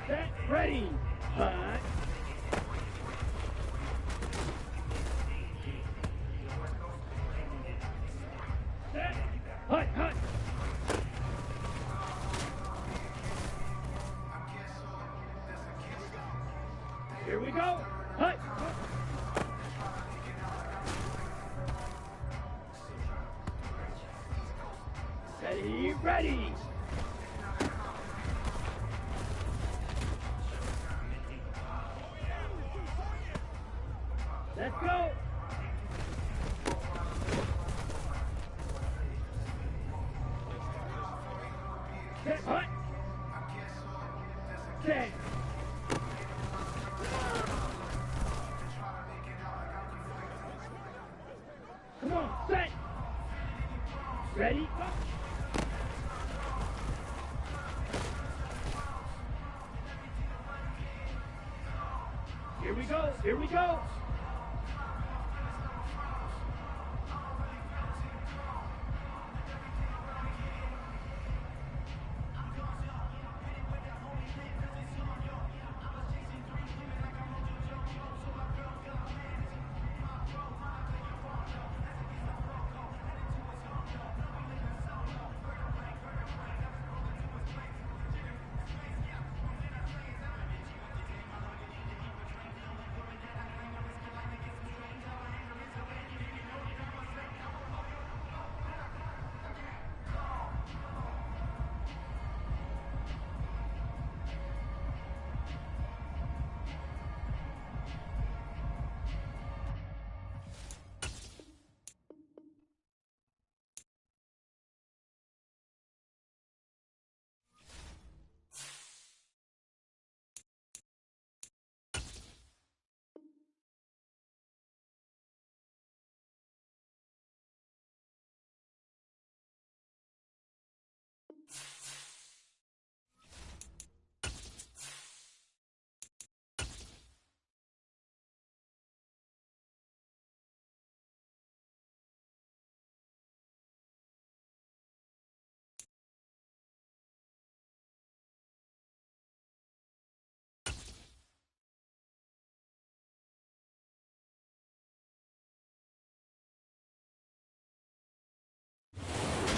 Set, ready, hunt. Set, hunt, hunt. Here we go. Hunt. Steady, ready. Let's go. Set, hunt. Set. Come on, set. Ready? Here we go, here we go.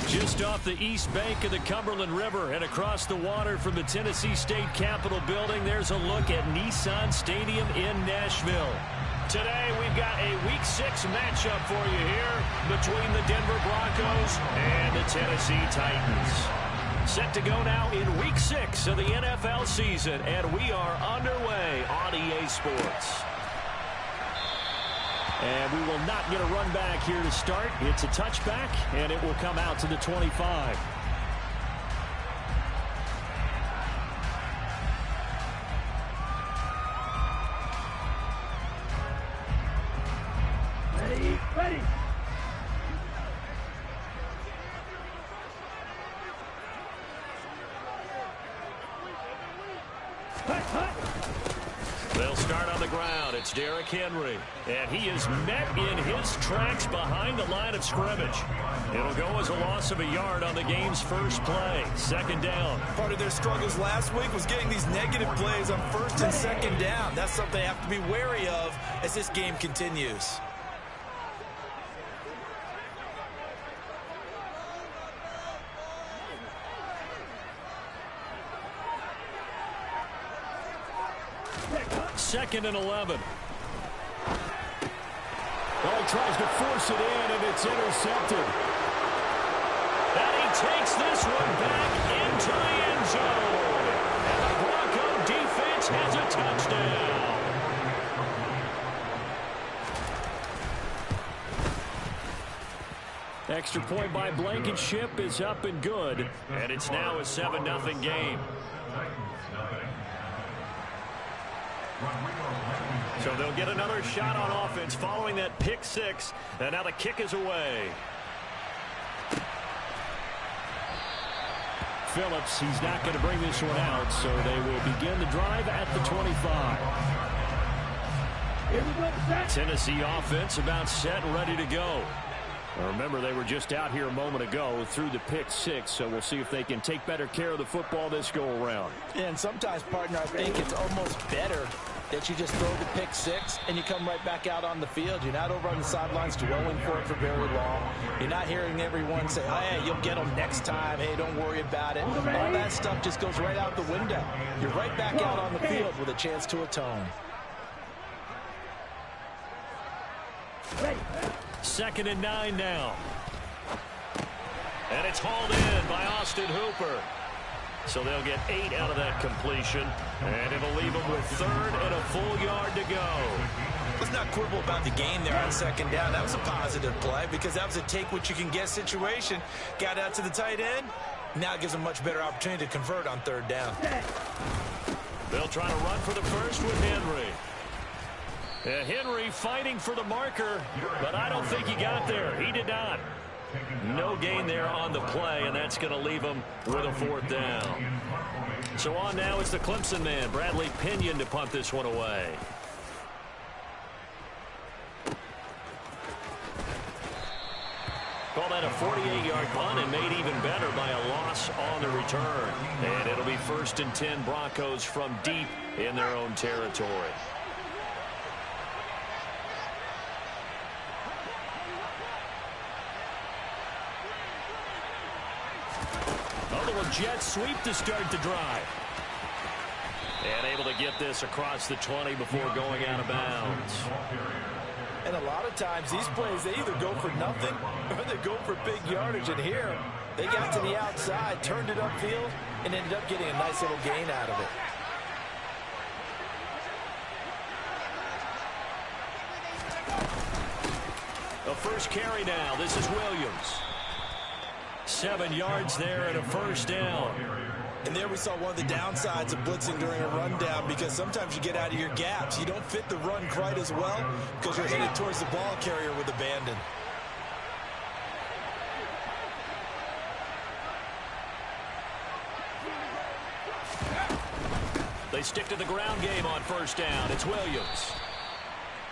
Just off the east bank of the Cumberland River and across the water from the Tennessee State Capitol building, there's a look at Nissan Stadium in Nashville. Today, we've got a Week 6 matchup for you here between the Denver Broncos and the Tennessee Titans. Set to go now in Week 6 of the NFL season, and we are underway on EA Sports. And we will not get a run back here to start. It's a touchback, and it will come out to the 25. Ready, ready. Hut, hut. They'll start on the ground. It's Derrick Henry. And he is met in his tracks behind the line of scrimmage. It'll go as a loss of a yard on the game's first play. Second down. Part of their struggles last week was getting these negative plays on first and second down. That's something they have to be wary of as this game continues. Second and 11. Ball tries to force it in, and it's intercepted. And he takes this one back into the end zone. And the Bronco defense has a touchdown. Extra point by Blankenship is up and good. And it's now a 7-0 game. So they'll get another shot on offense following that pick six. And now the kick is away. Phillips, he's not going to bring this one out, so they will begin the drive at the 25. Here we go, set. Tennessee offense about set and ready to go. Remember, they were just out here a moment ago through the pick six, so we'll see if they can take better care of the football this go-around. And sometimes, partner, I think it's almost better that you just throw the pick six and you come right back out on the field. You're not over on the sidelines dwelling for it for very long. You're not hearing everyone say, oh, hey, you'll get them next time. Hey, don't worry about it. All that stuff just goes right out the window. You're right back out on the field with a chance to atone. Second and 9 now. And it's hauled in by Austin Hooper. So they'll get 8 out of that completion, and it'll leave them with third and a full yard to go. Let's not quibble about the gain there on second down. That was a positive play because that was a take-what-you-can-get situation. Got out to the tight end. Now it gives them a much better opportunity to convert on third down. They'll try to run for the first with Henry. Henry fighting for the marker, but I don't think he got there. He did not. No gain there on the play, and that's going to leave him with a fourth down. So on now is the Clemson man, Bradley Pinion, to punt this one away. Call that a 48-yard punt and made even better by a loss on the return. And it'll be 1st and 10 Broncos from deep in their own territory. Jet sweep to start the drive. And able to get this across the 20 before going out of bounds. And a lot of times these plays, they either go for nothing or they go for big yardage. And here, they got to the outside, turned it upfield, and ended up getting a nice little gain out of it. The first carry now. This is Williams. 7 yards there and a first down. And there we saw one of the downsides of blitzing during a rundown, because sometimes you get out of your gaps. You don't fit the run quite as well because you're headed towards the ball carrier with abandon. They stick to the ground game on first down. It's Williams.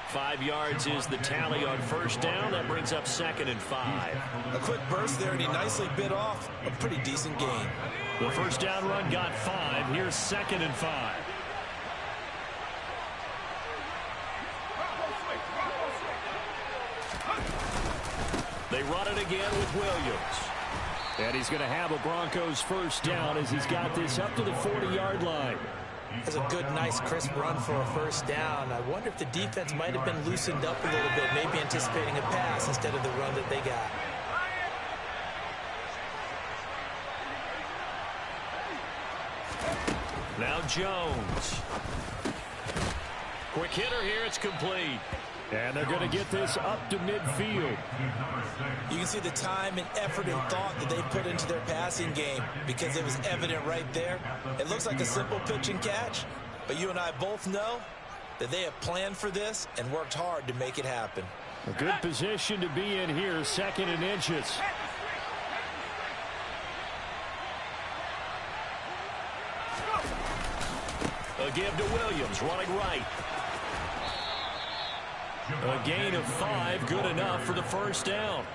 5 yards is the tally on first down. That brings up 2nd and 5. A quick burst there, and he nicely bit off a pretty decent gain. The first down run got 5. Here's 2nd and 5. They run it again with Williams. And he's going to have a Broncos first down as he's got this up to the 40-yard line. That's a good, nice, crisp run for a first down. I wonder if the defense might have been loosened up a little bit, maybe anticipating a pass instead of the run that they got. Now Jones. Quick hitter here. It's complete. And they're going to get this up to midfield. You can see the time and effort and thought that they put into their passing game, because it was evident right there. It looks like a simple pitch and catch, but you and I both know that they have planned for this and worked hard to make it happen. A good position to be in here, 2nd and inches. A give to Williams, running right. A gain of 5, good enough for the first down.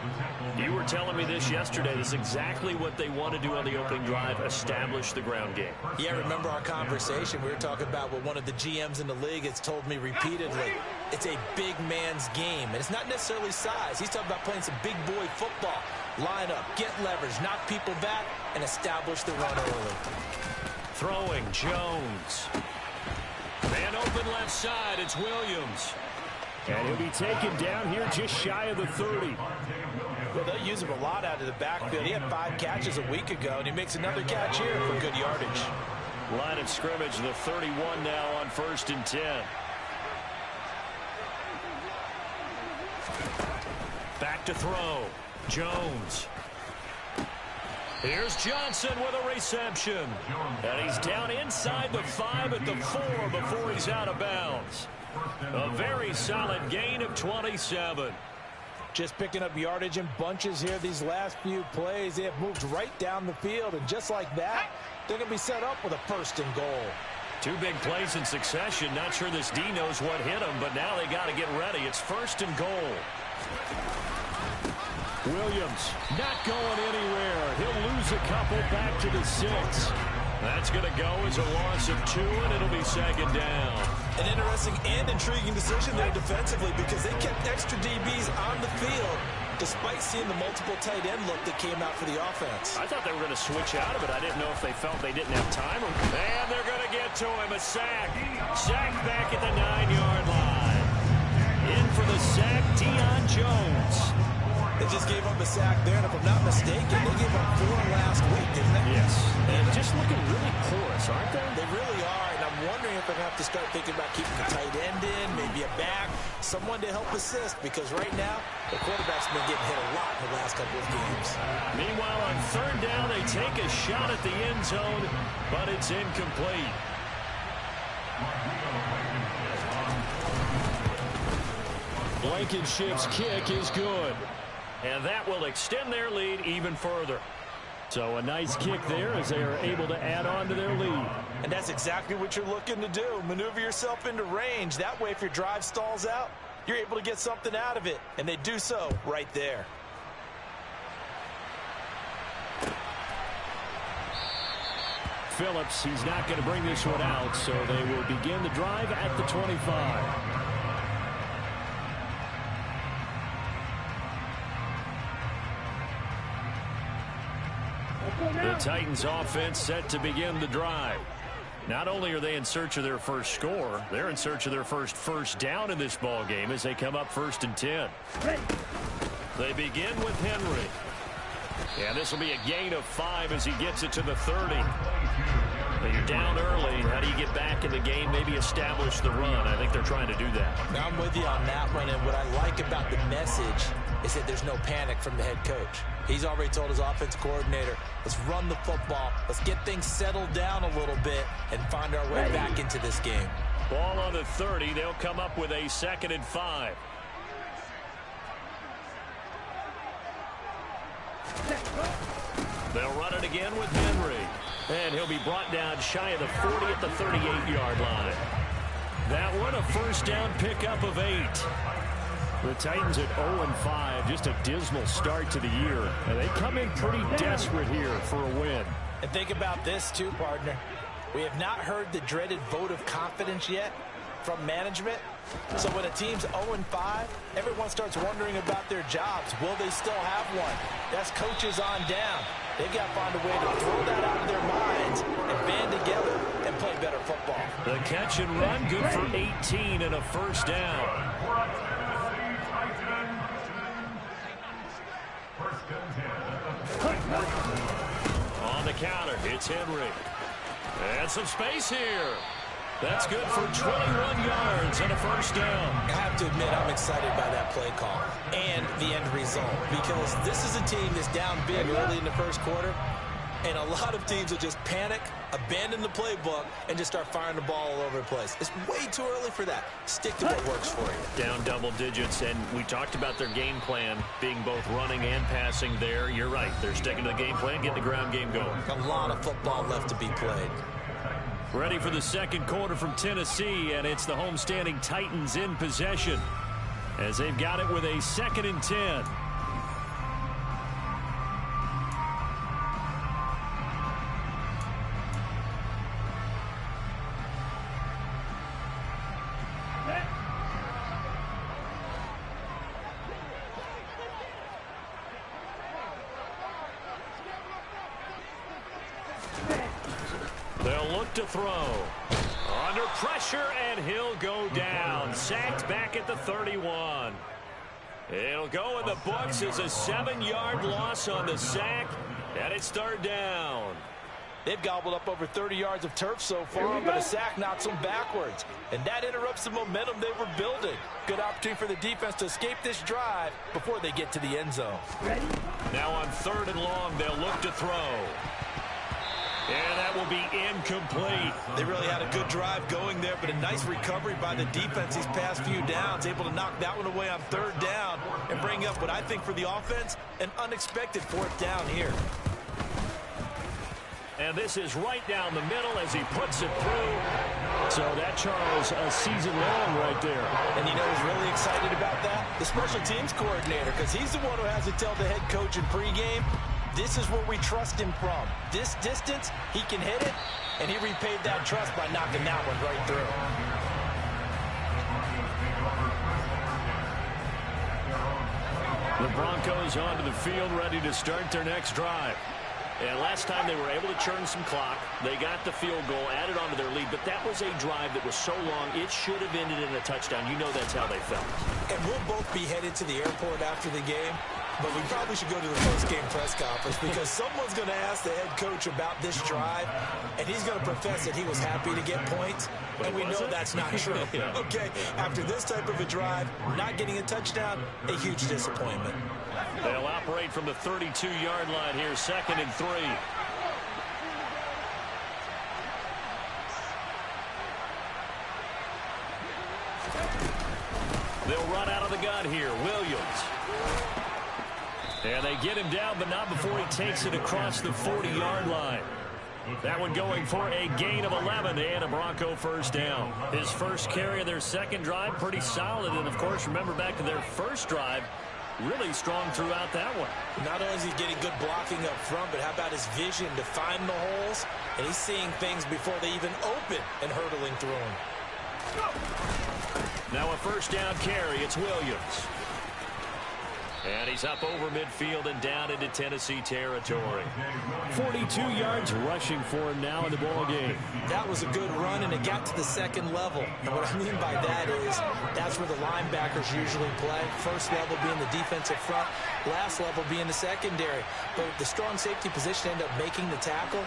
You were telling me this yesterday. This is exactly what they want to do on the opening drive, establish the ground game. Yeah, remember our conversation. We were talking about what one of the GMs in the league has told me repeatedly. It's a big man's game, and it's not necessarily size. He's talking about playing some big boy football. Line up, get leverage, knock people back, and establish the run early. Throwing, Jones. Man open left side, it's Williams. And he'll be taken down here just shy of the 30. Well, they'll use him a lot out of the backfield. He had 5 catches a week ago, and he makes another catch here for good yardage. Line of scrimmage, the 31 now on 1st and 10. Back to throw. Jones. Here's Johnson with a reception. And he's down inside the 5 at the 4 before he's out of bounds. A very solid gain of 27. Just picking up yardage in bunches here these last few plays. They have moved right down the field, and just like that, they're going to be set up with a 1st and goal. 2 big plays in succession. Not sure this D knows what hit him, but now they got to get ready. It's 1st and goal. Williams not going anywhere. He'll lose a couple back to the 6. That's going to go as a loss of 2, and it'll be second down. An interesting and intriguing decision there defensively because they kept extra DBs on the field despite seeing the multiple tight end look that came out for the offense. I thought they were going to switch out of it. I didn't know if they felt they didn't have time. And they're going to get to him. A sack. Sack back at the 9-yard line. In for the sack, Deion Jones. They just gave up a sack there, and if I'm not mistaken, they gave up 4 last week, didn't they? Yes. And just looking really porous, aren't they? They really are, and I'm wondering if they're going to have to start thinking about keeping the tight end in, maybe a back, someone to help assist, because right now, the quarterback's been getting hit a lot in the last couple of games. Meanwhile, on third down, they take a shot at the end zone, but it's incomplete. Blankenship's kick is good. And that will extend their lead even further. So a nice kick there as they are able to add on to their lead. And that's exactly what you're looking to do. Maneuver yourself into range. That way, if your drive stalls out, you're able to get something out of it. And they do so right there. Phillips, he's not going to bring this one out, so they will begin the drive at the 25. The Titans offense set to begin the drive. Not only are they in search of their first score, they're in search of their first down in this ball game as they come up 1st and 10. They begin with Henry. And this will be a gain of 5 as he gets it to the 30. But you're down early. How do you get back in the game, maybe establish the run? I think they're trying to do that. Now I'm with you on that one, and what I like about the message is that there's no panic from the head coach. He's already told his offensive coordinator, let's run the football, let's get things settled down a little bit and find our way back into this game. Ball on the 30. They'll come up with a 2nd and 5. They'll run it again with Henry. And he'll be brought down shy of the 40 at the 38-yard line. That one, a first down pickup of 8. The Titans at 0-5, just a dismal start to the year. And they come in pretty desperate here for a win. And think about this too, partner. We have not heard the dreaded vote of confidence yet from management. So when a team's 0-5, everyone starts wondering about their jobs. Will they still have one? That's coaches on down. They've got to find a way to throw that out of their minds and band together and play better football. The catch and run, good for 18 and a first down. On the counter, it's Henry. And some space here. That's good for 21 yards and a first down. I have to admit, I'm excited by that play call and the end result, because this is a team that's down big early in the first quarter, and a lot of teams will just panic, abandon the playbook, and just start firing the ball all over the place. It's way too early for that. Stick to what works for you. Down double digits, and we talked about their game plan being both running and passing there. You're right. They're sticking to the game plan, getting the ground game going. A lot of football left to be played. Ready for the second quarter from Tennessee, and it's the homestanding Titans in possession as they've got it with a 2nd and 10. They'll look to throw. Under pressure, and he'll go down. Sacked back at the 31. It'll go in the books as a 7-yard loss on the sack, and it's 3rd down. They've gobbled up over 30 yards of turf so far, but a sack knocks them backwards. And that interrupts the momentum they were building. Good opportunity for the defense to escape this drive before they get to the end zone. Now on 3rd and long, they'll look to throw. And that will be incomplete. They really had a good drive going there, but a nice recovery by the defense these past few downs, able to knock that one away on 3rd down and bring up what I think for the offense, an unexpected 4th down here. And And this is right down the middle as he puts it through. So that, Charles, a season long right there. And you know who's really excited about that? The special teams coordinator, because he's the one who has to tell the head coach in pregame, this is where we trust him from. This distance, he can hit it, and he repaid that trust by knocking that one right through. The Broncos onto the field, ready to start their next drive. And last time they were able to churn some clock. They got the field goal, added onto their lead, but that was a drive that was so long, it should have ended in a touchdown. You know that's how they felt. And we'll both be headed to the airport after the game, but we probably should go to the post-game press conference because someone's going to ask the head coach about this drive, and he's going to profess that he was happy to get points, and we know that's not true. Yeah. Okay, after this type of a drive, not getting a touchdown, a huge disappointment. They'll operate from the 32-yard line here, 2nd and 3. They'll run out of the gun here. Williams. And they get him down, but not before he takes it across the 40-yard line. That one going for a gain of 11 and a Bronco first down. His first carry of their second drive, pretty solid. And, of course, remember back to their first drive, really strong throughout that one. Not only is he getting good blocking up front, but how about his vision to find the holes? And he's seeing things before they even open and hurdling through them. Now a first down carry. It's Williams. And he's up over midfield and down into Tennessee territory. 42 yards rushing for him now in the ball game. That was a good run, and it got to the second level. And what I mean by that is that's where the linebackers usually play. First level being the defensive front, last level being the secondary. But the strong safety position ended up making the tackle.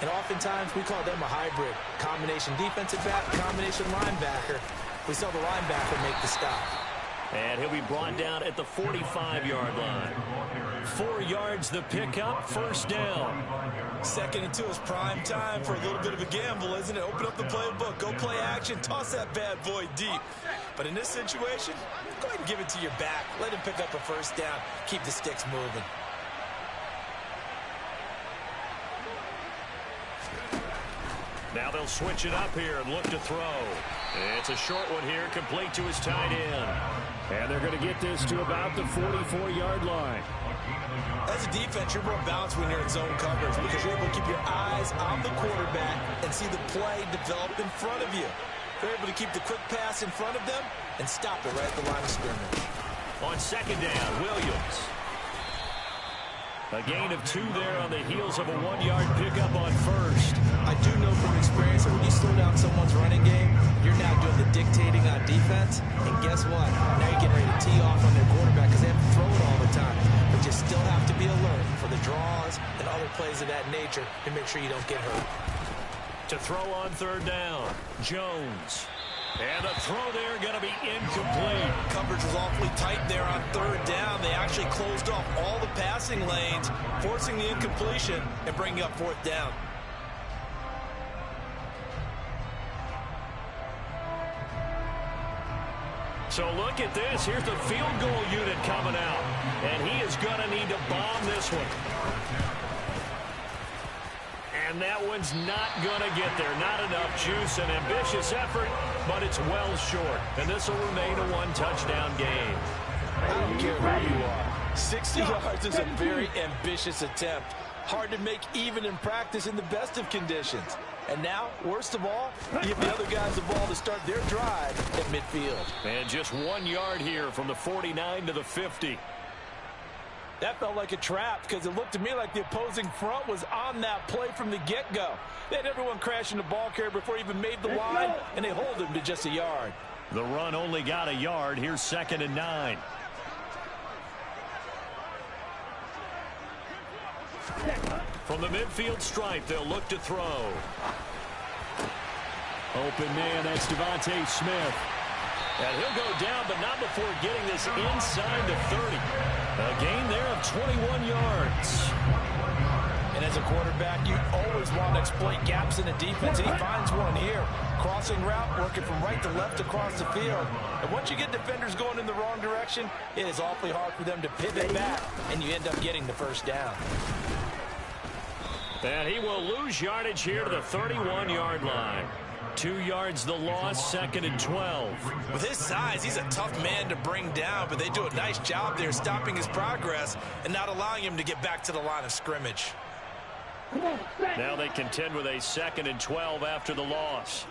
And oftentimes we call them a hybrid. Combination defensive back, combination linebacker. We saw the linebacker make the stop. And he'll be brought down at the 45-yard line. 4 yards the pickup, first down. 2nd and 2 is prime time for a little bit of a gamble, isn't it? Open up the playbook, go play action, toss that bad boy deep. But in this situation, go ahead and give it to your back. Let him pick up a first down. Keep the sticks moving. Now they'll switch it up here and look to throw. It's a short one here, complete to his tight end. And they're going to get this to about the 44-yard line. As a defense, you're more balanced when you're in zone coverage because you're able to keep your eyes on the quarterback and see the play develop in front of you. You're able to keep the quick pass in front of them and stop it right at the line of scrimmage. On second down, Williams. A gain of 2 there on the heels of a 1-yard pickup on first. I do know from experience that when you slow down someone's running game, you're now doing the dictating on defense. And guess what? Now you're getting ready to tee off on their quarterback because they have to throw it all the time. But you still have to be alert for the draws and other plays of that nature to make sure you don't get hurt. To throw on third down, Jones. And the throw there going to be incomplete. Coverage was awfully tight there on third down. They actually closed off all the passing lanes, forcing the incompletion and bringing up fourth down. So look at this. Here's the field goal unit coming out. And he is going to need to bomb this one. And that one's not going to get there. Not enough juice. An ambitious effort, but it's well short. And this will remain a 1-touchdown game. I don't care who you are. 60 yards is a very ambitious attempt. Hard to make even in practice in the best of conditions. And now, worst of all, you give the other guys the ball to start their drive at midfield. And just 1 yard here from the 49 to the 50. That felt like a trap because it looked to me like the opposing front was on that play from the get-go. They had everyone crashing the ball carrier before he even made the line, and they hold him to just a yard. The run only got a yard. Here's 2nd and 9. From the midfield stripe, they'll look to throw. Open man, that's Devontae Smith. And he'll go down, but not before getting this inside the 30. A gain there of 21 yards. And as a quarterback, you always want to exploit gaps in the defense, and he finds one here. Crossing route, working from right to left across the field. And once you get defenders going in the wrong direction, it is awfully hard for them to pivot back, and you end up getting the first down. And he will lose yardage here to the 31-yard line. 2 yards the loss, 2nd and 12. With his size, he's a tough man to bring down, but they do a nice job there stopping his progress and not allowing him to get back to the line of scrimmage. Now they contend with a 2nd and 12 after the loss.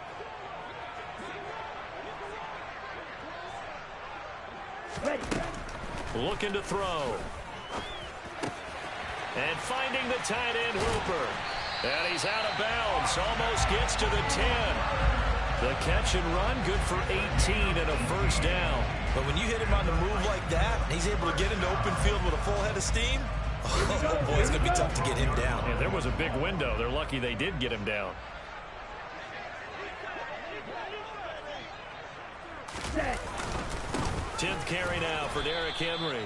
Looking to throw. And finding the tight end, Hooper. And he's out of bounds. Almost gets to the 10. The catch and run, good for 18 and a first down. But when you hit him on the move like that, and he's able to get into open field with a full head of steam, oh boy, it's going to be tough to get him down. And there was a big window. They're lucky they did get him down. Set. 10th carry now for Derrick Henry.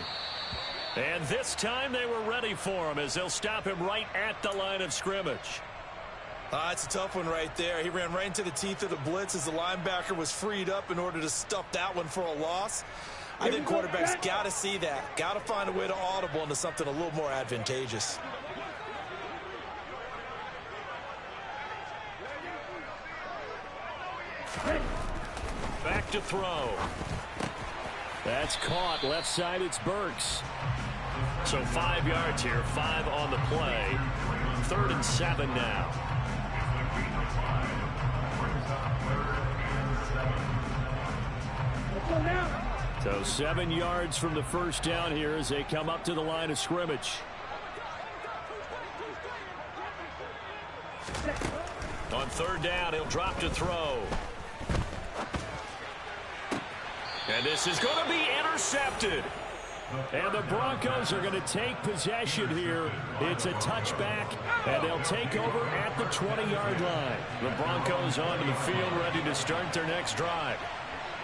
And this time they were ready for him as they'll stop him right at the line of scrimmage. It's a tough one right there. He ran right into the teeth of the blitz as the linebacker was freed up in order to stuff that one for a loss. I think quarterbacks got to see that. Got to find a way to audible into something a little more advantageous. Back to throw. That's caught. Left side, it's Burks. So 5 yards here, 5 on the play. 3rd and 7 now. So 7 yards from the first down here as they come up to the line of scrimmage. On 3rd down, he'll drop to throw. And this is going to be intercepted. And the Broncos are going to take possession here. It's a touchback, and they'll take over at the 20-yard line. The Broncos onto the field, ready to start their next drive.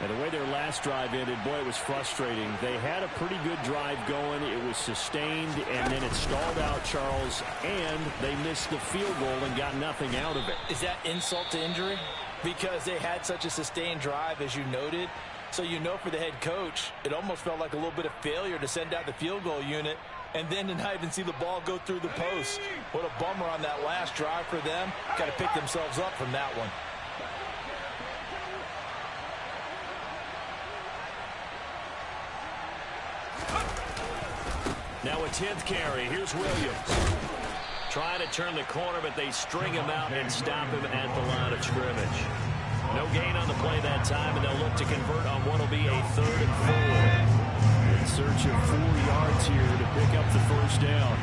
And the way their last drive ended, boy, it was frustrating. They had a pretty good drive going. It was sustained, and then it stalled out, Charles, and they missed the field goal and got nothing out of it. Is that insult to injury? Because they had such a sustained drive, as you noted. So you know for the head coach, it almost felt like a little bit of failure to send out the field goal unit and then to not even see the ball go through the post. What a bummer on that last drive for them. Got to pick themselves up from that one. Now a 10th carry. Here's Williams. Trying to turn the corner, but they string him out and stop him at the line of scrimmage. No gain on the play that time, and they'll look to convert on what will be a 3rd and 4. In search of 4 yards here to pick up the first down.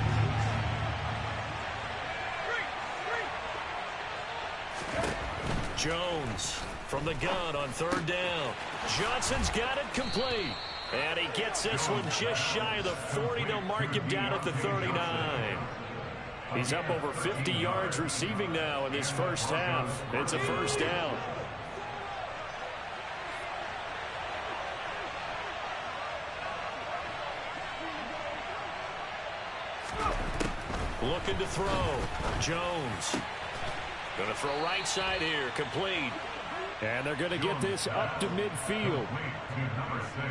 Jones from the gun on 3rd down. Johnson's got it complete. And he gets this one just shy of the 40. They'll mark him down at the 39. He's up over 50 yards receiving now in this first half. It's a first down. Looking to throw. Jones. Going to throw right side here. Complete. And they're going to get this up to midfield.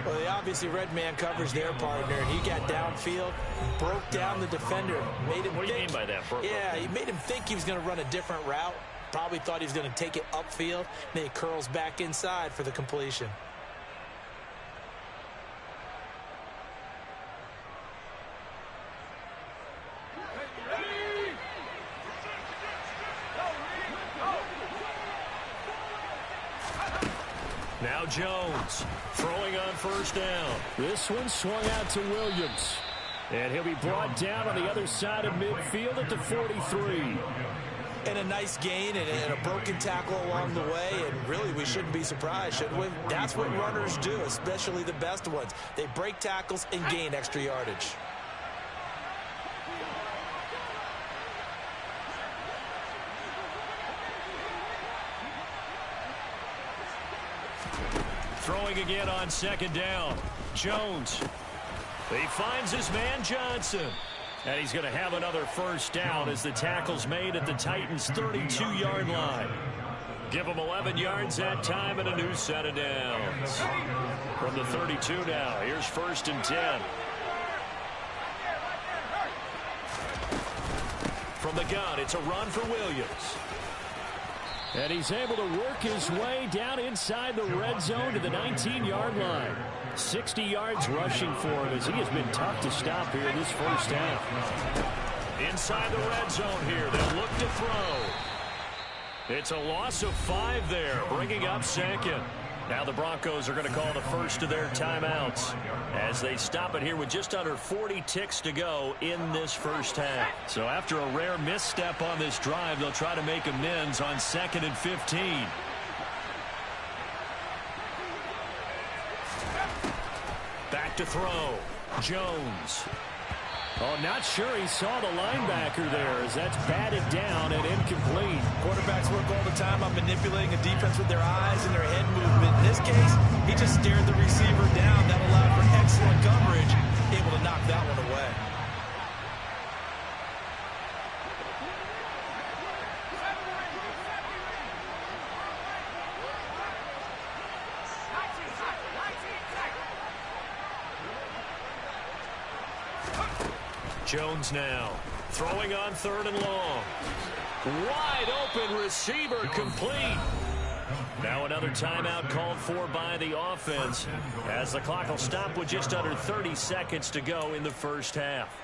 Well, they obviously red man covers their partner, and he got downfield, broke down the defender, made him What do you mean by that? Yeah, he made him think he was going to run a different route. Probably thought he was going to take it upfield. Then he curls back inside for the completion. Now Jones throwing on first down. This one swung out to Williams. And he'll be brought down on the other side of midfield at the 43. And a nice gain and a broken tackle along the way. And really, we shouldn't be surprised, should we? That's what runners do, especially the best ones. They break tackles and gain extra yardage. Throwing again on 2nd down. Jones. He finds his man Johnson. And he's going to have another first down as the tackle's made at the Titans' 32-yard line. Give them 11 yards that time and a new set of downs. From the 32 now, here's 1st and 10. From From the gun, it's a run for Williams. And he's able to work his way down inside the red zone to the 19-yard line. 60 yards rushing for him as he has been tough to stop here this first half. Inside the red zone here, they'll look to throw. It's a loss of 5 there, bringing up second. Now the Broncos are going to call the first of their timeouts as they stop it here with just under 40 ticks to go in this first half. So after a rare misstep on this drive, they'll try to make amends on 2nd and 15. Back to throw. Jones. Oh, not sure he saw the linebacker there as that's batted down and incomplete. Quarterbacks work all the time on manipulating a defense with their eyes and their head movement. In this case, he just stared the receiver down. That allowed for excellent coverage, able to knock that one away. Jones now throwing on 3rd and long. Wide open receiver, complete. Now another timeout called for by the offense as the clock will stop with just under 30 seconds to go in the first half.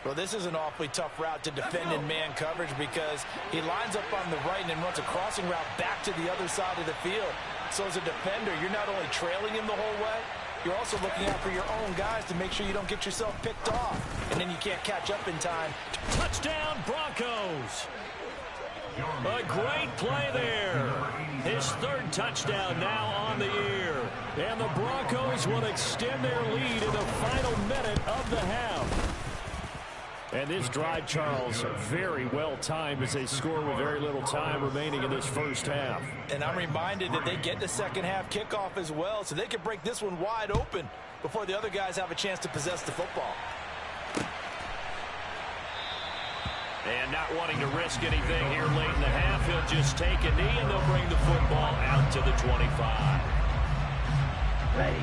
Well, this is an awfully tough route to defend in man coverage because he lines up on the right and then runs a crossing route back to the other side of the field. So as a defender, you're not only trailing him the whole way, you're also looking out for your own guys to make sure you don't get yourself picked off. And then you can't catch up in time. Touchdown, Broncos. A great play there. His 3rd touchdown now on the year. And the Broncos will extend their lead in the final minute of the half. And this drive, Charles, very well timed as they score with very little time remaining in this first half. And I'm reminded that they get the second half kickoff as well, so they can break this one wide open before the other guys have a chance to possess the football. And not wanting to risk anything here late in the half, he'll just take a knee and they'll bring the football out to the 25. Ready.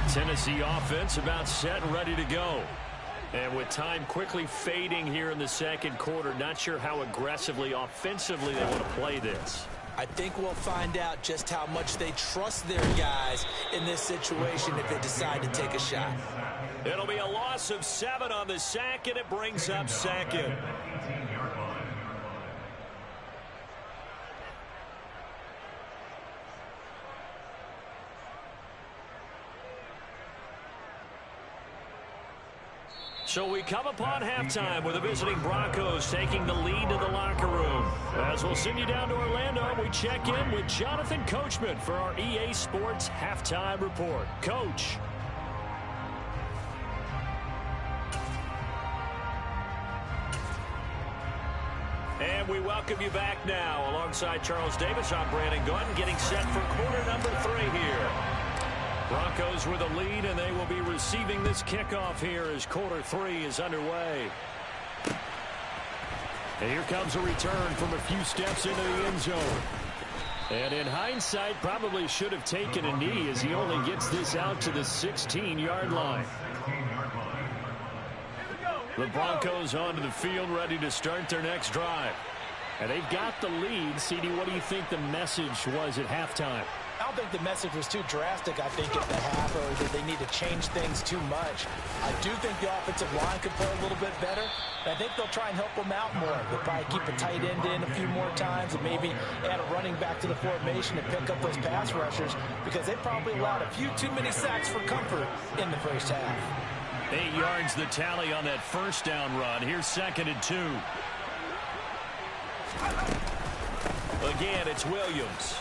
Tennessee offense about set and ready to go. And with time quickly fading here in the second quarter, not sure how aggressively, offensively they want to play this. I think we'll find out just how much they trust their guys in this situation if they decide to take a shot. It'll be a loss of 7 on the sack, and it brings up second. So we come upon halftime with the visiting Broncos taking the lead to the locker room. As we'll send you down to Orlando, we check in with Jonathan Coachman for our EA Sports Halftime Report. Coach. And we welcome you back now. Alongside Charles Davis, I'm Brandon Gunn, getting set for quarter number 3 here. Broncos with a lead, and they will be receiving this kickoff here as quarter 3 is underway. And here comes a return from a few steps into the end zone. And in hindsight, probably should have taken a knee as he only gets this out to the 16-yard line. The Broncos onto the field, ready to start their next drive. And they've got the lead. CD, what do you think the message was at halftime? I don't think the message was too drastic, I think, at the half, or that they need to change things too much. I do think the offensive line could play a little bit better. I think they'll try and help them out more. They'll probably keep a tight end in a few more times and maybe add a running back to the formation and pick up those pass rushers because they probably allowed a few too many sacks for comfort in the first half. 8 yards the tally on that first down run. Here's 2nd and 2. Again, it's Williams.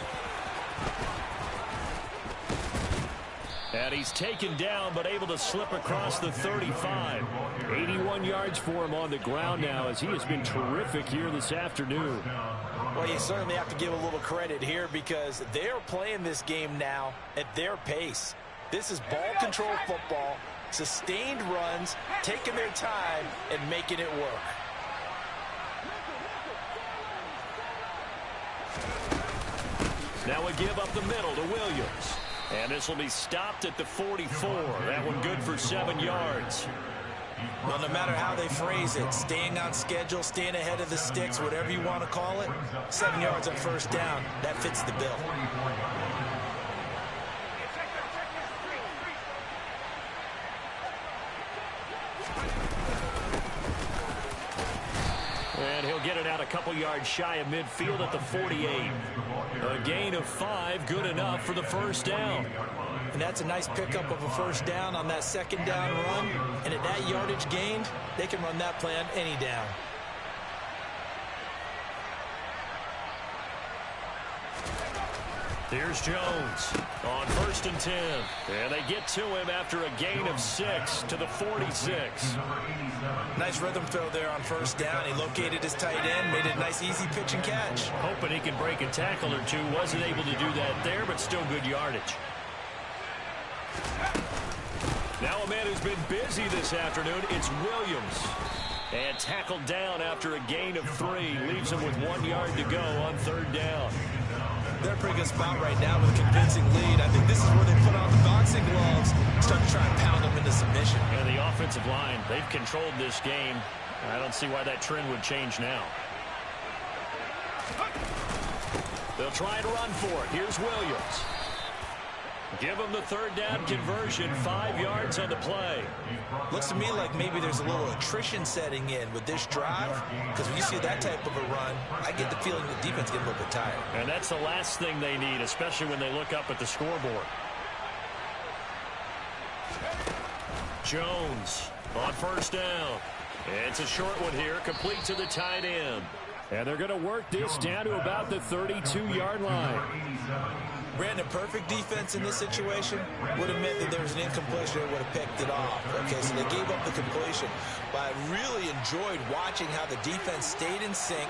And he's taken down, but able to slip across the 35. 81 yards for him on the ground now, as he has been terrific here this afternoon. Well, you certainly have to give a little credit here because they're playing this game now at their pace. This is ball control football, sustained runs, taking their time, and making it work. Now a give up the middle to Williams. And this will be stopped at the 44. That one good for 7 yards. Well, no matter how they phrase it, staying on schedule, staying ahead of the sticks, whatever you want to call it, 7 yards on first down, that fits the bill. And he'll get it out a couple yards shy of midfield at the 48. A gain of 5, good enough for the first down. And that's a nice pickup of a first down on that second down run. And at that yardage gained, they can run that play on any down. Here's Jones on 1st and 10. And they get to him after a gain of 6 to the 46. Nice rhythm throw there on first down. He located his tight end, made it a nice easy pitch and catch. Hoping he can break a tackle or two. Wasn't able to do that there, but still good yardage. Now a man who's been busy this afternoon, it's Williams. And tackled down after a gain of 3. Leaves him with 1 yard to go on 3rd down. They're in a pretty good spot right now with a convincing lead. I think this is where they put on the boxing gloves, start to try and pound them into submission. And the offensive line, they've controlled this game. I don't see why that trend would change now. They'll try to run for it. Here's Williams. Give him the 3rd down conversion, 5 yards on the play. Looks to me like maybe there's a little attrition setting in with this drive, because when you see that type of a run, I get the feeling the defense getting a little bit tired. And that's the last thing they need, especially when they look up at the scoreboard. Jones on 1st down. It's a short one here, complete to the tight end. And they're going to work this down to about the 32-yard line. Brandon, perfect defense in this situation would have meant that there was an incompletion that would have picked it off. Okay, so they gave up the completion. But I really enjoyed watching how the defense stayed in sync,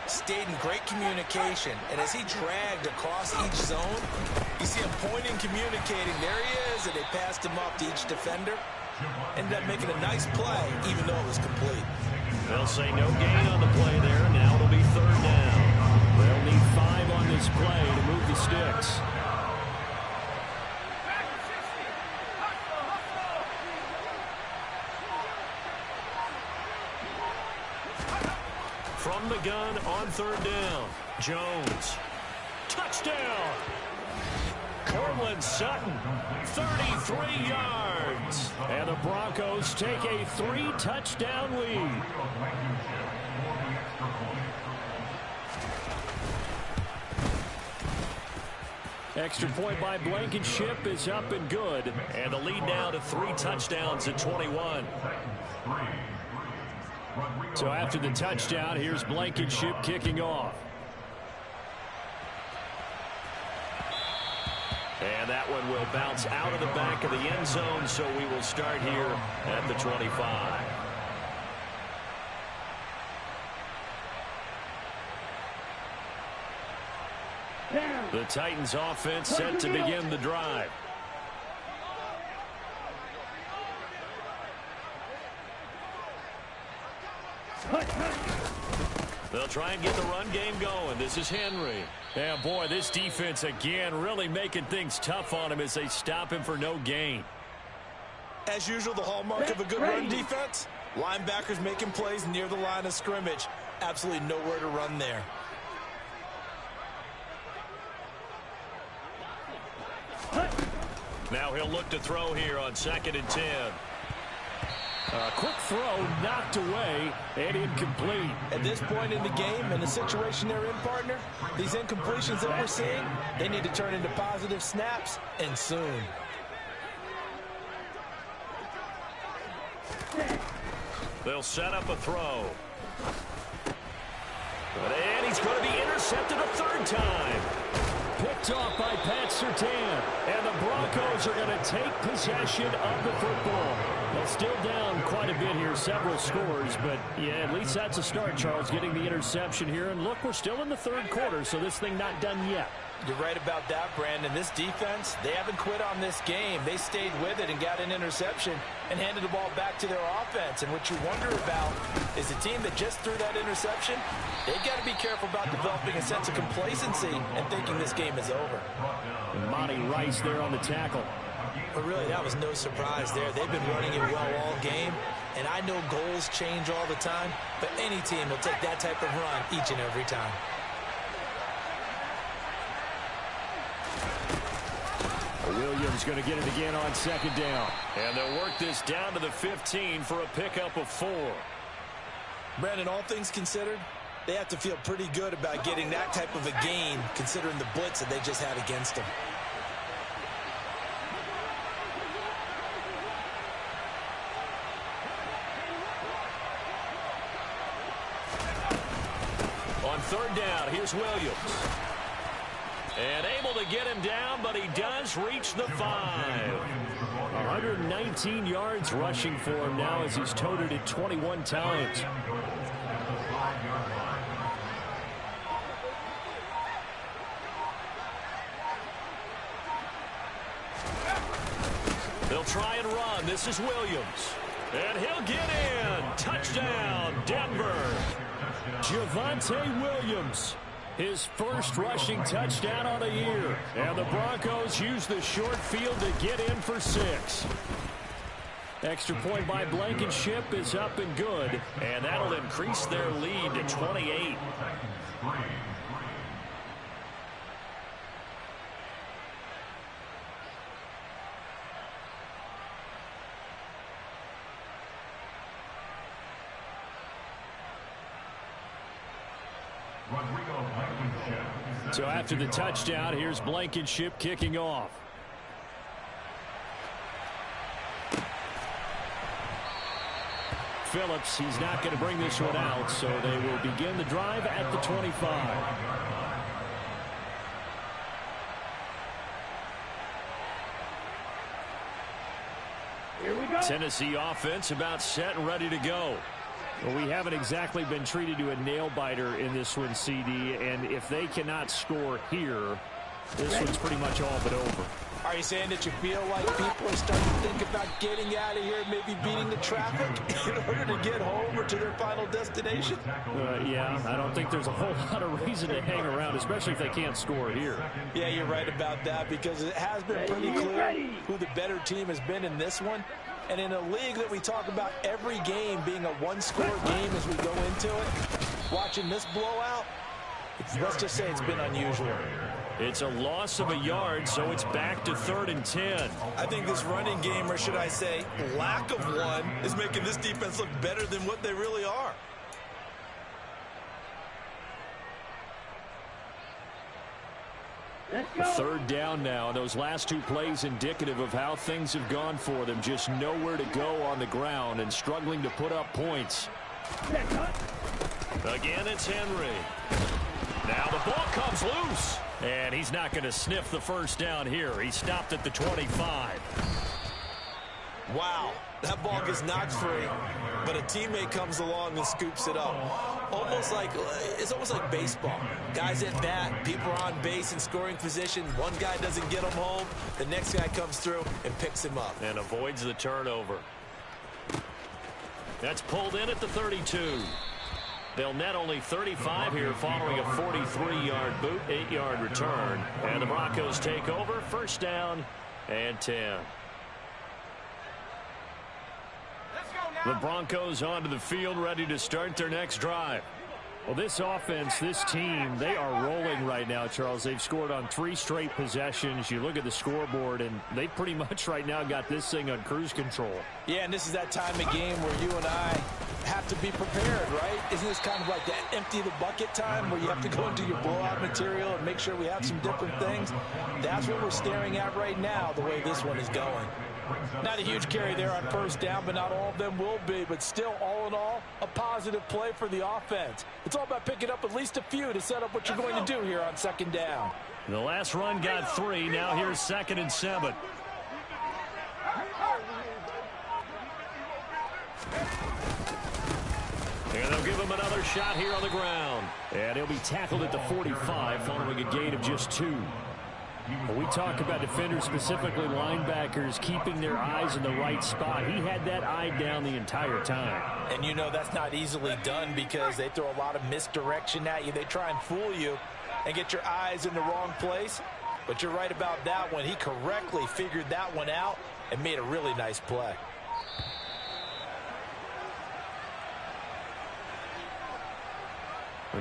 stayed in great communication. And as he dragged across each zone, you see him pointing, communicating. There he is, and they passed him off to each defender. Ended up making a nice play, even though it was complete. They'll say no gain on the play there. Now it'll be 3rd down. They'll need 5 on this play to move the sticks. From the gun on 3rd down. Jones. Touchdown. Cortland Sutton, 33 yards. And the Broncos take a 3-touchdown lead. Extra point by Blankenship is up and good. And the lead now to 3 touchdowns at 21. So after the touchdown, here's Blankenship kicking off. And that one will bounce out of the back of the end zone, so we will start here at the 25. The Titans offense set to begin the drive. They'll try and get the run game going. This is Henry. And boy, this defense again really making things tough on him as they stop him for no gain. As usual, the hallmark of a good run defense, linebackers making plays near the line of scrimmage. Absolutely nowhere to run there. Now he'll look to throw here on 2nd and 10. A quick throw knocked away and incomplete. At this point in the game and the situation they're in, partner, these incompletions that we're seeing, they need to turn into positive snaps, and soon. They'll set up a throw. And he's going to be intercepted a 3rd time. Picked off by Pat Surtain. And the Broncos are going to take possession of the football. Well, still down quite a bit here, several scores, but yeah, at least that's a start, Charles, getting the interception here. And look, we're still in the 3rd quarter, so this thing not done yet. You're right about that, Brandon. This defense, they haven't quit on this game. They stayed with it and got an interception and handed the ball back to their offense. And what you wonder about is the team that just threw that interception, they've got to be careful about developing a sense of complacency and thinking this game is over. And Monty Rice there on the tackle. But really, that was no surprise there. They've been running it well all game, and I know goals change all the time, but any team will take that type of run each and every time. Williams going to get it again on second down. And they'll work this down to the 15 for a pickup of 4. Brandon, all things considered, they have to feel pretty good about getting that type of a gain, considering the blitz that they just had against them. On third down, here's Williams. And able to get him down, but he does reach the 5. 119 yards rushing for him now as he's toted it 21 times. They'll try and run. This is Williams. And he'll get in. Touchdown, Denver. Javonte Williams. His first rushing touchdown on the year. And the Broncos use the short field to get in for 6. Extra point by Blankenship is up and good. And that'll increase their lead to 28. So after the touchdown, here's Blankenship kicking off. Phillips, he's not going to bring this one out, so they will begin the drive at the 25. Here we go. Tennessee offense about set and ready to go. Well, we haven't exactly been treated to a nail-biter in this one, CD, and if they cannot score here, this one's pretty much all but over. Are you saying that you feel like people are starting to think about getting out of here, maybe beating the traffic in order to get home or to their final destination? Yeah, I don't think there's a whole lot of reason to hang around, especially if they can't score here. Yeah, you're right about that, because it has been pretty clear who the better team has been in this one. And in a league that we talk about every game being a one-score game as we go into it, watching this blowout, let's just say it's been unusual. It's a loss of a yard, so it's back to 3rd and 10. I think this running game, or should I say lack of one, is making this defense look better than what they really are. Third down now. Those last 2 plays indicative of how things have gone for them. Just nowhere to go on the ground and struggling to put up points. Again, it's Henry. Now the ball comes loose. And he's not going to sniff the first down here. He stopped at the 25. Wow, that ball gets knocked free, but a teammate comes along and scoops it up. It's almost like baseball. Guys at bat, people are on base in scoring position. One guy doesn't get him home. The next guy comes through and picks him up. And avoids the turnover. That's pulled in at the 32. They'll net only 35 here following a 43-yard boot, 8-yard return. And the Broncos take over, first down and 10. The Broncos onto the field, ready to start their next drive. Well, this offense, this team, they are rolling right now, Charles. They've scored on 3 straight possessions. You look at the scoreboard, and they pretty much right now got this thing on cruise control. Yeah, and this is that time of game where you and I have to be prepared, right? Isn't this kind of like that empty the bucket time where you have to go into your blowout material and make sure we have some different things? That's what we're staring at right now, the way this one is going. Not a huge carry there on first down, but not all of them will be. But still, all in all, a positive play for the offense. It's all about picking up at least a few to set up what you're going to do here on second down. The last run got 3. Now here's 2nd and 7. And they'll give him another shot here on the ground. And he'll be tackled at the 45 following a gain of just 2. When we talk about defenders, specifically linebackers, keeping their eyes in the right spot, he had that eye down the entire time. And you know that's not easily done because they throw a lot of misdirection at you. They try and fool you and get your eyes in the wrong place. But you're right about that one. He correctly figured that one out and made a really nice play.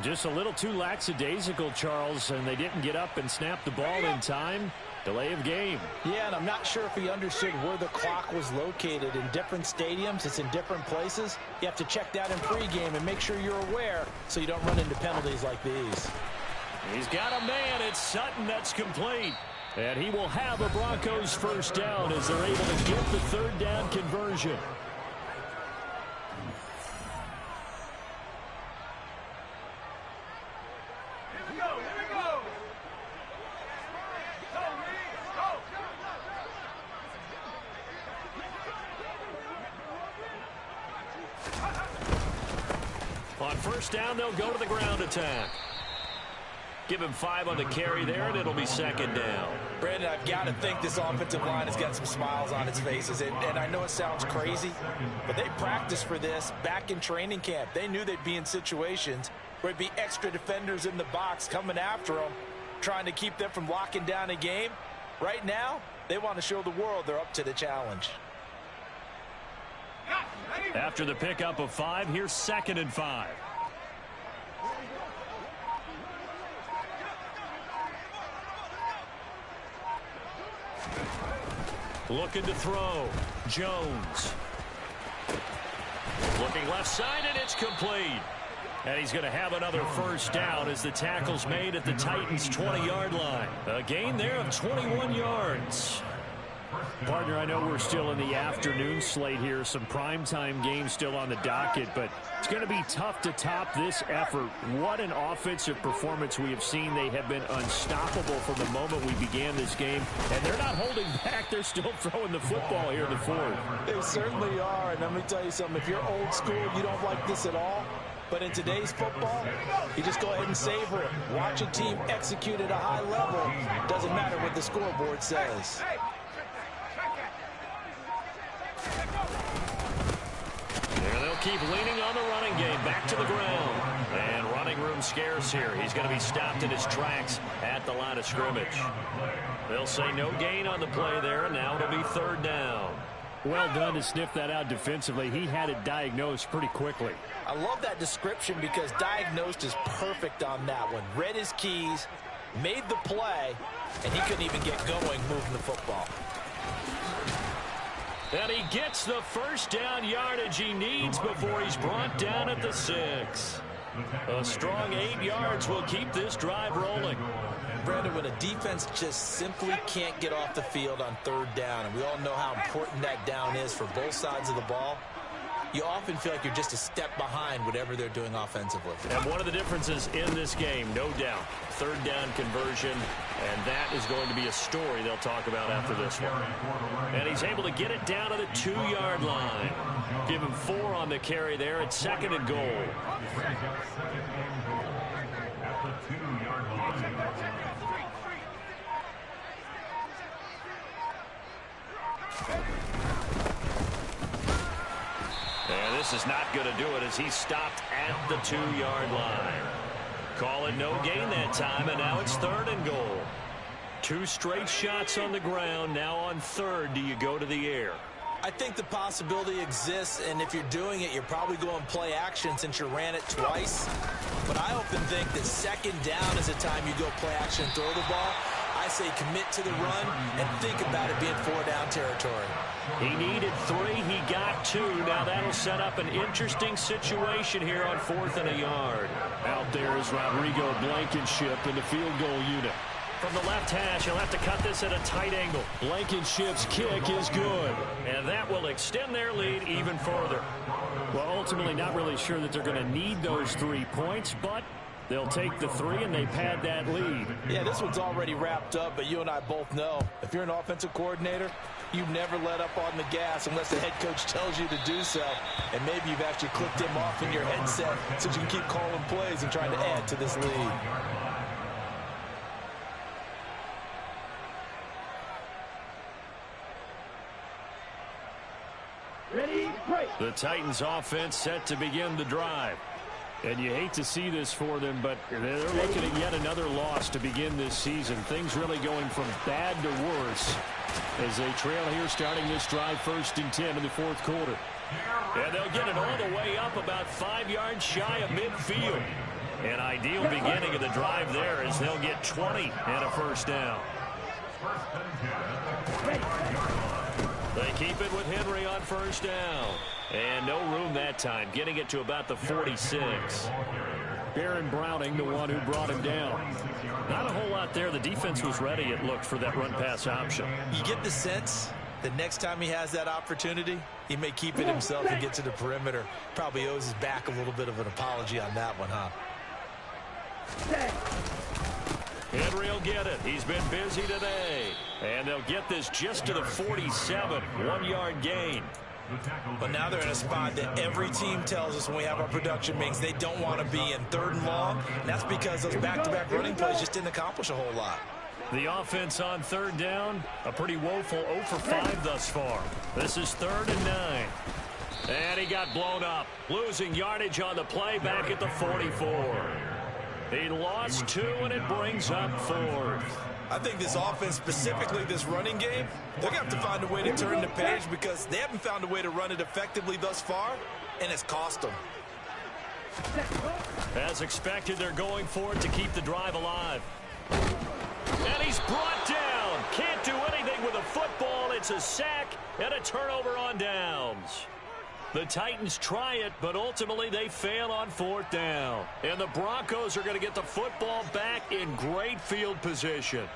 Just a little too lackadaisical, Charles, and they didn't get up and snap the ball in time. Delay of game. Yeah, and I'm not sure if he understood where the clock was located. In different stadiums, it's in different places. You have to check that in pregame and make sure you're aware so you don't run into penalties like these. He's got a man. It's Sutton that's complete. And he will have a Broncos first down as they're able to get the third down conversion. On first down, they'll go to the ground attack. Give him 5 on the carry there, and it'll be second down. Brandon, I've got to think this offensive line has got some smiles on its faces. And I know it sounds crazy, but they practiced for this back in training camp. They knew they'd be in situations where it'd be extra defenders in the box coming after them, trying to keep them from locking down a game. Right now, they want to show the world they're up to the challenge. After the pickup of 5, here's 2nd and 5. Looking to throw. Jones. Looking left side, and it's complete. And he's going to have another first down as the tackle's made at the Titans' 20-yard line. A gain there of 21 yards. Partner, I know we're still in the afternoon slate here. Some primetime games still on the docket, but it's going to be tough to top this effort. What an offensive performance we have seen. They have been unstoppable from the moment we began this game, and they're not holding back. They're still throwing the football here in the fourth. They certainly are, and let me tell you something. If you're old school, you don't like this at all. But in today's football, you just go ahead and savor it. Watch a team execute at a high level. Doesn't matter what the scoreboard says. And they'll keep leaning on the running game. Back to the ground. And running room scarce here. He's going to be stopped in his tracks at the line of scrimmage. They'll say no gain on the play there, and now it'll be third down. Well done to sniff that out defensively. He had it diagnosed pretty quickly. I love that description because diagnosed is perfect on that one. Read his keys, made the play, and he couldn't even get going moving the football. And he gets the first down yardage he needs before he's brought down at the 6. A strong 8 yards will keep this drive rolling. Brandon, when a defense just simply can't get off the field on third down, and we all know how important that down is for both sides of the ball, you often feel like you're just a step behind whatever they're doing offensively. And one of the differences in this game, no doubt, third down conversion, and that is going to be a story they'll talk about after this one. And he's able to get it down to the 2-yard line. Give him 4 on the carry there at 2nd and goal. And this is not going to do it as he's stopped at the 2-yard line. Call it no gain that time, and now it's 3rd and goal. 2 straight shots on the ground. Now on 3rd, do you go to the air? I think the possibility exists, and if you're doing it, you're probably going play action since you ran it twice. But I often think that 2nd down is the time you go play action and throw the ball. I say commit to the run and think about it being 4-down territory. He needed 3. He got 2. Now that'll set up an interesting situation here on 4th and a yard. Out there is Rodrigo Blankenship in the field goal unit. From the left hash, he'll have to cut this at a tight angle. Blankenship's kick is good. And that will extend their lead even further. Well, ultimately not really sure that they're going to need those 3 points, but they'll take the 3 and they pad that lead. Yeah, this one's already wrapped up, but you and I both know if you're an offensive coordinator, you never let up on the gas unless the head coach tells you to do so. And maybe you've actually clicked him off in your headset so you can keep calling plays and trying to add to this lead. Ready, break. The Titans offense set to begin the drive. And you hate to see this for them, but they're looking at yet another loss to begin this season. Things really going from bad to worse as they trail here starting this drive 1st and 10 in the 4th quarter. And they'll get it all the way up about 5 yards shy of midfield. An ideal beginning of the drive there as they'll get 20 and a 1st down. They keep it with Henry on 1st down. And no room that time, getting it to about the 46. Baron Browning, the one who brought him down. Not a whole lot there. The defense was ready, it looked, for that run-pass option. You get the sense that next time he has that opportunity, he may keep it himself and get to the perimeter. Probably owes his back a little bit of an apology on that one, huh? Henry will get it. He's been busy today. And they'll get this just to the 47. 1-yard gain. But now they're in a spot that every team tells us when we have our production meetings they don't want to be in 3rd and long. And that's because those back-to-back running plays just didn't accomplish a whole lot. The offense on 3rd down, a pretty woeful 0 for 5 thus far. This is 3rd and 9. And he got blown up, losing yardage on the play back at the 44. He lost 2, and it brings up 4th. I think this offense, specifically this running game, they're going to have to find a way to turn the page because they haven't found a way to run it effectively thus far, and it's cost them. As expected, they're going for it to keep the drive alive. And he's brought down. Can't do anything with a football. It's a sack and a turnover on downs. The Titans try it, but ultimately they fail on 4th down. And the Broncos are going to get the football back in great field position.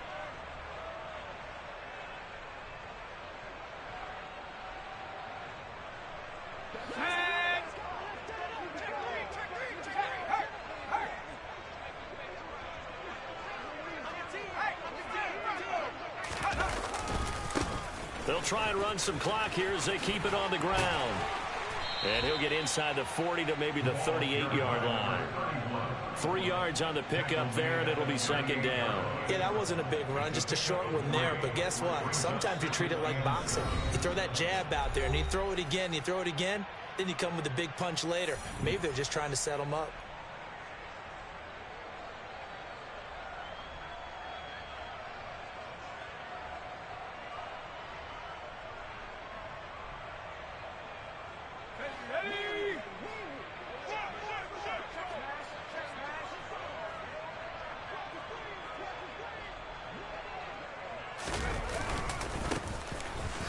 They'll try and run some clock here as they keep it on the ground. And he'll get inside the 40 to maybe the 38-yard line. 3 yards on the pickup there, and it'll be 2nd down. Yeah, that wasn't a big run, just a short one there. But guess what? Sometimes you treat it like boxing. You throw that jab out there, and you throw it again, then you come with a big punch later. Maybe they're just trying to set them up.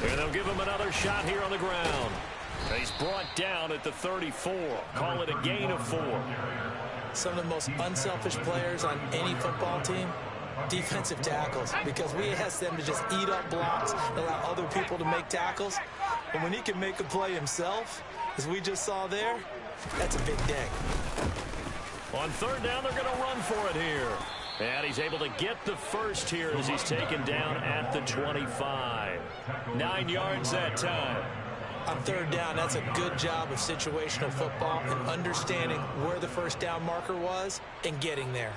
And they'll give him another shot here on the ground. He's brought down at the 34. Call it a gain of 4. Some of the most unselfish players on any football team, defensive tackles, because we ask them to just eat up blocks and allow other people to make tackles. And when he can make a play himself, as we just saw there, that's a big day. On 3rd down, they're going to run for it here. And he's able to get the 1st here as he's taken down at the 25. 9 yards that time. On 3rd down, that's a good job of situational football and understanding where the 1st down marker was and getting there.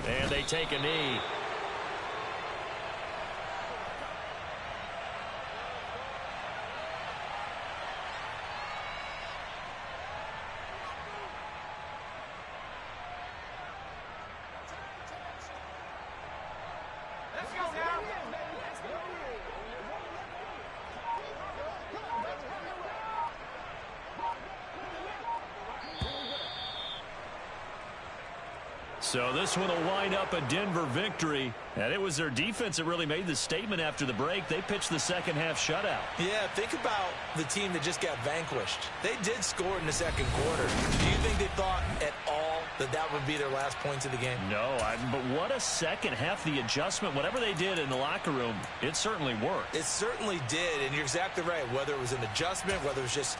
And they take a knee. So this one will wind up a Denver victory. And it was their defense that really made the statement after the break. They pitched the second half shutout. Yeah, think about the team that just got vanquished. They did score in the 2nd quarter. Do you think they thought at all that that would be their last points of the game? No, but what a second half. The adjustment, whatever they did in the locker room, it certainly worked. It certainly did, and you're exactly right. Whether it was an adjustment, whether it was just